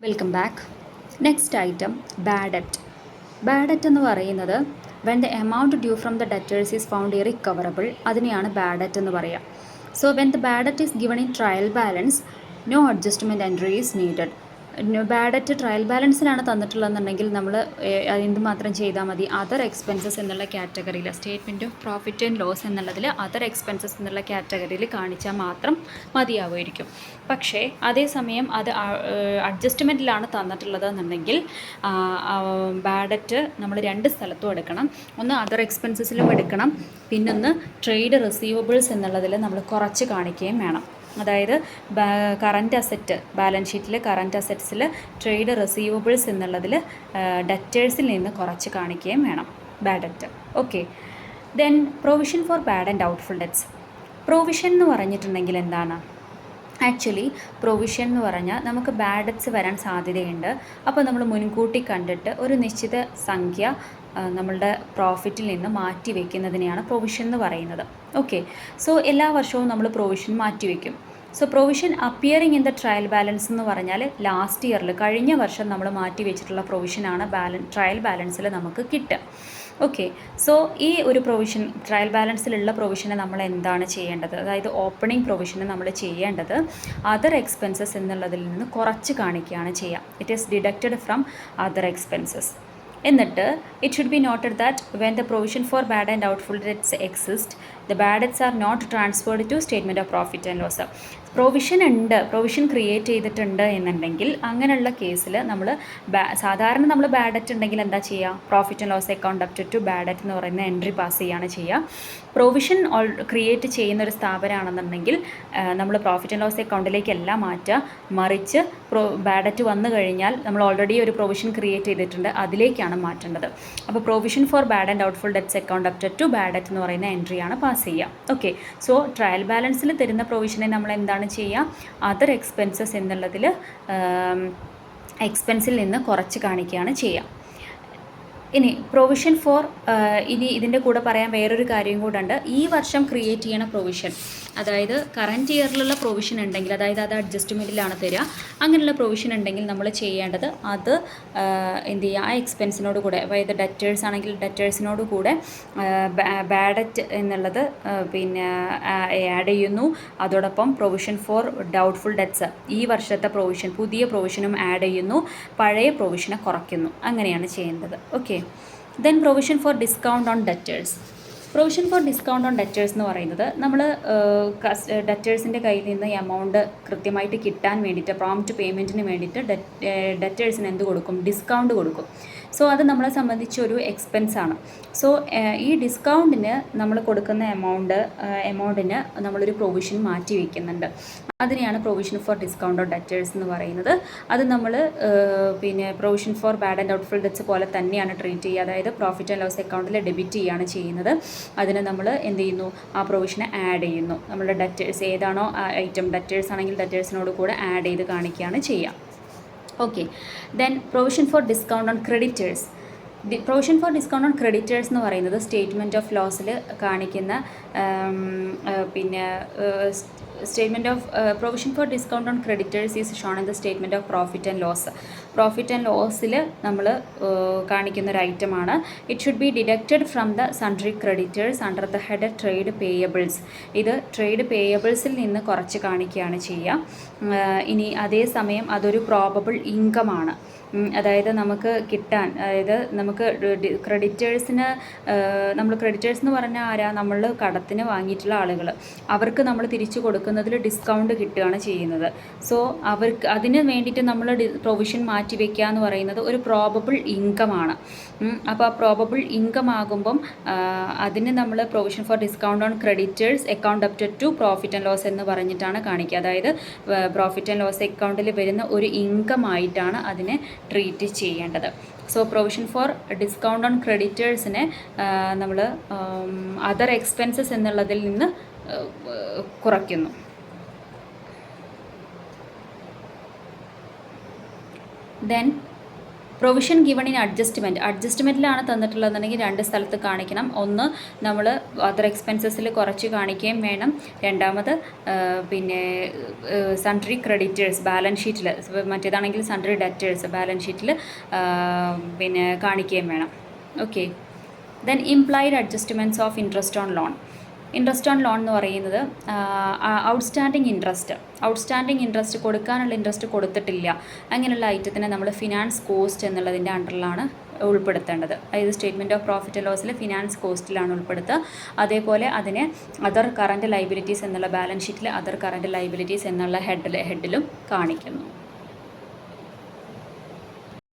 Welcome back. Next item bad debt. Bad debt എന്ന് പറയുന്നത് when the amount due from the debtors is found irrecoverable, അതിനെയാണ് bad debt എന്ന് പറയുക. So when the bad debt is given in trial balance, no adjustment entry is needed. Bad debt trial ബാലൻസിലാണ് തന്നിട്ടുള്ളതെന്നുണ്ടെങ്കിൽ നമ്മൾ എന്തുമാത്രം ചെയ്താൽ മതി, അതർ എക്സ്പെൻസസ് എന്നുള്ള കാറ്റഗറിയിൽ, statement of profit and loss എന്നുള്ളതിൽ അതർ എക്സ്പെൻസസ് എന്നുള്ള കാറ്റഗറിയിൽ കാണിച്ചാൽ മാത്രം മതിയാവുമായിരിക്കും. പക്ഷേ അതേസമയം അത് അഡ്ജസ്റ്റ്മെൻറ്റിലാണ് തന്നിട്ടുള്ളത് എന്നുണ്ടെങ്കിൽ ബാഡ് ഡെറ്റ് നമ്മൾ രണ്ട് സ്ഥലത്തും എടുക്കണം. ഒന്ന് അതർ എക്സ്പെൻസസിലും എടുക്കണം, പിന്നൊന്ന് ട്രേഡ് റിസീവബിൾസ് എന്നുള്ളതിൽ നമ്മൾ കുറച്ച് കാണിക്കുകയും വേണം. അതായത് കറൻറ്റ് അസറ്റ്, ബാലൻസ് ഷീറ്റിൽ കറൻറ്റ് അസറ്റ്സിൽ ട്രേഡ് റിസീവബിൾസ് എന്നുള്ളതിൽ ഡെറ്റേഴ്സിൽ നിന്ന് കുറച്ച് കാണിക്കുകയും വേണം bad debt. Okay, then provision for bad and doubtful debts. Provision എന്ന് പറഞ്ഞിട്ടുണ്ടെങ്കിൽ എന്താണ്? ആക്ച്വലി പ്രൊവിഷൻ എന്ന് പറഞ്ഞാൽ നമുക്ക് ബാഡ് ഡെറ്റ്സ് വരാൻ സാധ്യതയുണ്ട്. അപ്പോൾ നമ്മൾ മുൻകൂട്ടി കണ്ടിട്ട് ഒരു നിശ്ചിത സംഖ്യ നമ്മളുടെ പ്രോഫിറ്റിൽ നിന്ന് മാറ്റി വയ്ക്കുന്നതിനെയാണ് പ്രൊവിഷൻ എന്ന് പറയുന്നത്. ഓക്കെ, സോ എല്ലാ വർഷവും നമ്മൾ പ്രൊവിഷൻ മാറ്റി വയ്ക്കും. So provision appearing in the trial balance എന്ന് പറഞ്ഞാൽ ലാസ്റ്റ് ഇയറിൽ, കഴിഞ്ഞ വർഷം നമ്മൾ മാറ്റി വെച്ചിട്ടുള്ള പ്രൊവിഷനാണ് ട്രയൽ ബാലൻസിൽ നമുക്ക് കിട്ടുക. ഓക്കെ, സോ ഈ ഒരു പ്രൊവിഷൻ, ട്രയൽ ബാലൻസിലുള്ള പ്രൊവിഷനെ നമ്മൾ എന്താണ് ചെയ്യേണ്ടത്? അതായത് ഓപ്പണിംഗ് പ്രൊവിഷന് നമ്മൾ ചെയ്യേണ്ടത് അതർ എക്സ്പെൻസസ് എന്നുള്ളതിൽ നിന്ന് കുറച്ച് കാണിക്കുകയാണ് ചെയ്യുക. It is deducted from other expenses. എന്നിട്ട് it should be noted that when the provision for bad and doubtful debts exist, the bad debts are not transferred to statement of profit and loss. Provision ഉണ്ട്, provision create ചെയ്തിട്ടുണ്ട് എന്നുണ്ടെങ്കിൽ അങ്ങനെയുള്ള കേസിൽ നമ്മൾ സാധാരണ നമ്മൾ bad debt ഉണ്ടെങ്കിൽ എന്താ ചെയ്യുക? Profit and loss account up to bad debt എന്ന് പറയുന്ന എൻട്രി പാസ് ചെയ്യുകയാണ് ചെയ്യുക. പ്രൊവിഷൻ ക്രിയേറ്റ് ചെയ്യുന്ന ഒരു സ്ഥാപനമാണെന്നുണ്ടെങ്കിൽ നമ്മൾ പ്രോഫിറ്റ് ആൻഡ് ലോസ് അക്കൗണ്ടിലേക്കല്ല മാറ്റുക, മറിച്ച് ബാഡ് ഡെറ്റ് വന്നു കഴിഞ്ഞാൽ നമ്മൾ ഓൾറെഡി ഒരു പ്രൊവിഷൻ ക്രിയേറ്റ് ചെയ്തിട്ടുണ്ട്, അതിലേക്കാണ് മാറ്റേണ്ടത്. അപ്പോൾ provision for bad and doubtful debts account up to bad debt എന്ന് പറയുന്ന എൻട്രിയാണ് പാസ് ചെയ്യുക. ഓക്കെ, സോ ട്രയൽ ബാലൻസിൽ തരുന്ന പ്രൊവിഷനെ നമ്മൾ എന്താണ് ചെയ്യുക? അതർ എക്സ്പെൻസസ് എന്നുള്ളതിൽ എക്സ്പെൻസിൽ നിന്ന് കുറച്ച് കാണിക്കുകയാണ് ചെയ്യുക. ഇനി പ്രൊവിഷൻ ഫോർ, ഇനി ഇതിൻ്റെ കൂടെ പറയാൻ വേറൊരു കാര്യം കൂടെ ഉണ്ട്. ഈ വർഷം ക്രിയേറ്റ് ചെയ്യണ പ്രൊവിഷൻ, അതായത് കറൻറ്റ് ഇയറിലുള്ള പ്രൊവിഷൻ ഉണ്ടെങ്കിൽ, അതായത് അത് അഡ്ജസ്റ്റ്മെൻറ്റിലാണ് തരിക, അങ്ങനെയുള്ള പ്രൊവിഷൻ ഉണ്ടെങ്കിൽ നമ്മൾ ചെയ്യേണ്ടത് അത് എന്ത് ചെയ്യുക? ആ എക്സ്പെൻസിനോട് കൂടെ, അതായത് ഡെറ്റേഴ്സ് ആണെങ്കിൽ ഡെറ്റേഴ്സിനോട് കൂടെ ബാഡ് ഡെറ്റ് എന്നുള്ളത് പിന്നെ ആഡ് ചെയ്യുന്നു. അതോടൊപ്പം പ്രൊവിഷൻ ഫോർ ഡൗട്ട്ഫുൾ ഡെറ്റ്സ്, ഈ വർഷത്തെ പ്രൊവിഷൻ, പുതിയ പ്രൊവിഷനും ആഡ് ചെയ്യുന്നു, പഴയ പ്രൊവിഷനെ കുറയ്ക്കുന്നു. അങ്ങനെയാണ് ചെയ്യേണ്ടത്. Okay, then provision for discount on debtors. Provision for discount on debtors എന്ന് പറയുന്നത് നമ്മൾ ഡെറ്റേഴ്സിൻ്റെ കയ്യിൽ നിന്ന് എമൗണ്ട് കൃത്യമായിട്ട് കിട്ടാൻ വേണ്ടിയിട്ട്, പ്രോംപ്റ്റ് പേയ്മെൻറ്റിന് വേണ്ടിയിട്ട് ഡെറ്റേഴ്സിന് എന്ത് കൊടുക്കും? ഡിസ്കൗണ്ട് കൊടുക്കും. സോ അത് നമ്മളെ സംബന്ധിച്ചൊരു എക്സ്പെൻസാണ്. സോ ഈ ഡിസ്കൗണ്ടിന് നമ്മൾ കൊടുക്കുന്ന എമൗണ്ടിന് നമ്മളൊരു പ്രൊവിഷൻ മാറ്റി വയ്ക്കുന്നുണ്ട്. അതിനെയാണ് provision for discount on debtors എന്ന് പറയുന്നത്. അത് നമ്മൾ പിന്നെ provision for bad and doubtful debts പോലെ തന്നെയാണ് ട്രീറ്റ് ചെയ്യുക. അതായത് പ്രോഫിറ്റ് ആൻഡ് ലോസ് അക്കൗണ്ടിൽ ഡെബിറ്റ് ചെയ്യുകയാണ് ചെയ്യുന്നത്. അതിന് നമ്മൾ എന്ത് ചെയ്യുന്നു? ആ പ്രൊവിഷനെ ആഡ് ചെയ്യുന്നു. നമ്മുടെ ഡെറ്റേഴ്സ് ഏതാണോ ഐറ്റം, ഡെറ്റേഴ്സ് ആണെങ്കിൽ ഡെറ്റേഴ്സിനോട് കൂടെ ആഡ് ചെയ്ത് കാണിക്കുകയാണ് ചെയ്യുക. Okay, then provision for discount on creditors. Provision for discount on creditors എന്ന് പറയുന്നത് സ്റ്റേറ്റ്മെൻറ്റ് ഓഫ് ലോസിൽ കാണിക്കുന്ന പിന്നെ statement of provision for discount on creditors is shown in the statement of profit and loss. Profit and ലോസിൽ നമ്മൾ കാണിക്കുന്ന ഒരു ഐറ്റമാണ്. It should be deducted from the sundry creditors under the head trade payables. ഇത് trade പേയബിൾസിൽ നിന്ന് കുറച്ച് കാണിക്കുകയാണ് ചെയ്യുക. ഇനി അതേസമയം അതൊരു പ്രോബബിൾ ഇൻകമാണ്. അതായത് നമുക്ക് കിട്ടാൻ, അതായത് നമുക്ക് ക്രെഡിറ്റേഴ്സിന്, നമ്മൾ ക്രെഡിറ്റേഴ്സ് എന്ന് പറഞ്ഞാൽ ആരാ? നമ്മൾ കടത്തിന് വാങ്ങിയിട്ടുള്ള ആളുകൾ, അവർക്ക് നമ്മൾ തിരിച്ചു കൊടുക്കുന്നതിൽ ഡിസ്കൗണ്ട് കിട്ടുകയാണ് ചെയ്യുന്നത്. സോ അവർക്ക് അതിന് വേണ്ടിയിട്ട് നമ്മൾ പ്രൊവിഷൻ മാറ്റി വയ്ക്കുക എന്ന് പറയുന്നത് ഒരു പ്രോബബിൾ ഇൻകമാണ്. അപ്പോൾ ആ പ്രോബബിൾ ഇൻകം ആകുമ്പം അതിന് നമ്മൾ provision for discount on creditors account up to profit and loss എന്ന് പറഞ്ഞിട്ടാണ് കാണിക്കുക. അതായത് പ്രോഫിറ്റ് ആൻഡ് ലോസ് അക്കൗണ്ടിൽ വരുന്ന ഒരു ഇൻകം ആയിട്ടാണ് അതിനെ ട്രീറ്റ് ചെയ്യേണ്ടത്. So provision for discount on ക്രെഡിറ്റേഴ്സിനെ നമ്മൾ അതർ എക്സ്പെൻസസ് എന്നുള്ളതിൽ നിന്ന് കുറയ്ക്കുന്നു. ദെൻ പ്രൊവിഷൻ ഗിവൺ ഇൻ അഡ്ജസ്റ്റ്മെൻറ്റിലാണ് തന്നിട്ടുള്ളതെന്നുണ്ടെങ്കിൽ 2 സ്ഥലത്ത് കാണിക്കണം. ഒന്ന് നമ്മൾ അതർ എക്സ്പെൻസസിൽ കുറച്ച് കാണിക്കുകയും വേണം. രണ്ടാമത് പിന്നെ സൺട്രി ക്രെഡിറ്റേഴ്സ് ബാലൻസ് ഷീറ്റിൽ, മറ്റേതാണെങ്കിൽ സൺട്രി ഡെറ്റേഴ്സ് ബാലൻസ് ഷീറ്റിൽ പിന്നെ കാണിക്കുകയും വേണം. Okay. Then implied adjustments of interest on loan. Interest on loan എന്ന് പറയുന്നത് ഔട്ട്സ്റ്റാൻഡിങ് ഇൻട്രസ്റ്റ് കൊടുക്കാനുള്ള ഇൻട്രസ്റ്റ് കൊടുത്തിട്ടില്ല, അങ്ങനെയുള്ള ഐറ്റത്തിനെ നമ്മൾ ഫിനാൻസ് കോസ്റ്റ് എന്നുള്ളതിൻ്റെ അണ്ടറിലാണ് ഉൾപ്പെടുത്തേണ്ടത്. അതായത് സ്റ്റേറ്റ്മെൻറ്റ് ഓഫ് പ്രോഫിറ്റ് ആൻഡ് ലോസിൽ ഫിനാൻസ് കോസ്റ്റിലാണ് ഉൾപ്പെടുത്തുക. അതേപോലെ അതിനെ അതർ കറൻറ്റ് ലൈബിലിറ്റീസ് എന്നുള്ള ബാലൻസ് ഷീറ്റിൽ അതർ കറൻറ്റ് ലൈബിലിറ്റീസ് എന്നുള്ള ഹെഡിലും കാണിക്കുന്നു.